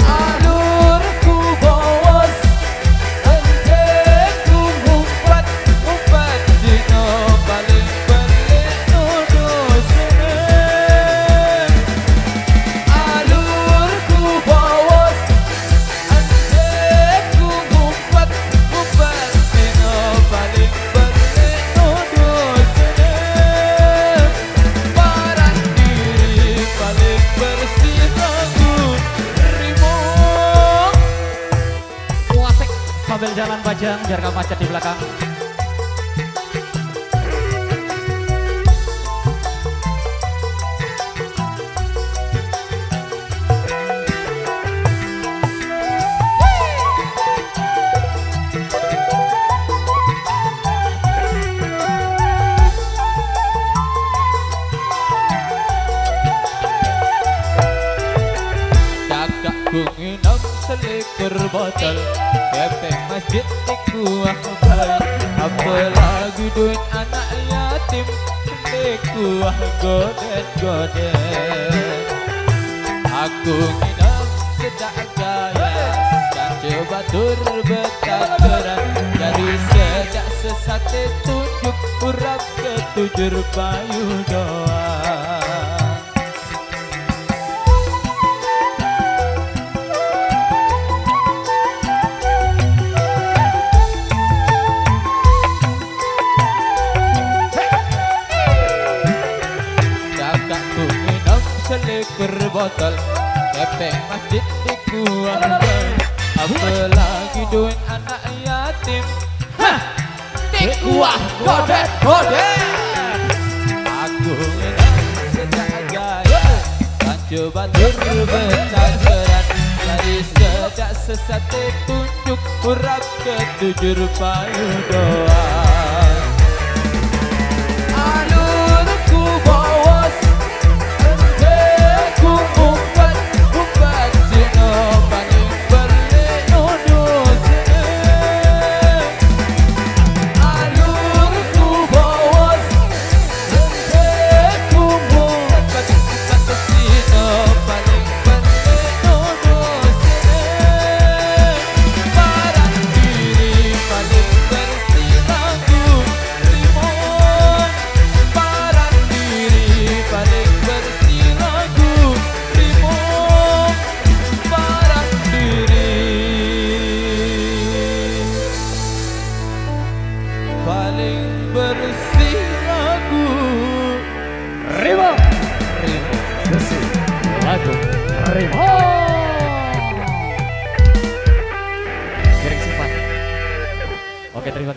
Alurku bawas anteku ngumpet ngumpet dino paling pelik nuduh seneng. Alurku bawas anteku ngumpet ngumpet dino paling pelik nuduh seneng. Parang diri paling bersih lagu rimo. Asik sambil jalan Bajang biar gak macet di belakang. Cakak ku nginep selikur botol kepeng masjid di kuah bayi. Apalagi duit anak yatim di kuah godet-godet. Aku nginep sedak gaya dan coba tur betakeran. Dari sedak sesate tunjuk urap ketujur payu doang. Kakakku minum selikur botol kepeng masjid di kuah bayi. Apalagi duit anak yatim di kuah godet-godet. Aku minum sejak gaya dan coba berbentakeran. Dari sedak sesate tunjuk urap ketujur payu doang. Alurku bawas anteku ngumpet ngumpet dino paling pelik nuduh seneng. Alurku bawas anteku ngumpet ngumpet dino paling pelik nuduh seneng. Parang diri paling bersih lagu rimon. Parang diri paling bersih lagu rimon. Parang diri paling bersih lagu Rimo rimon. bersih lagu Rimo. Kiring simpan. Oke terima kasih.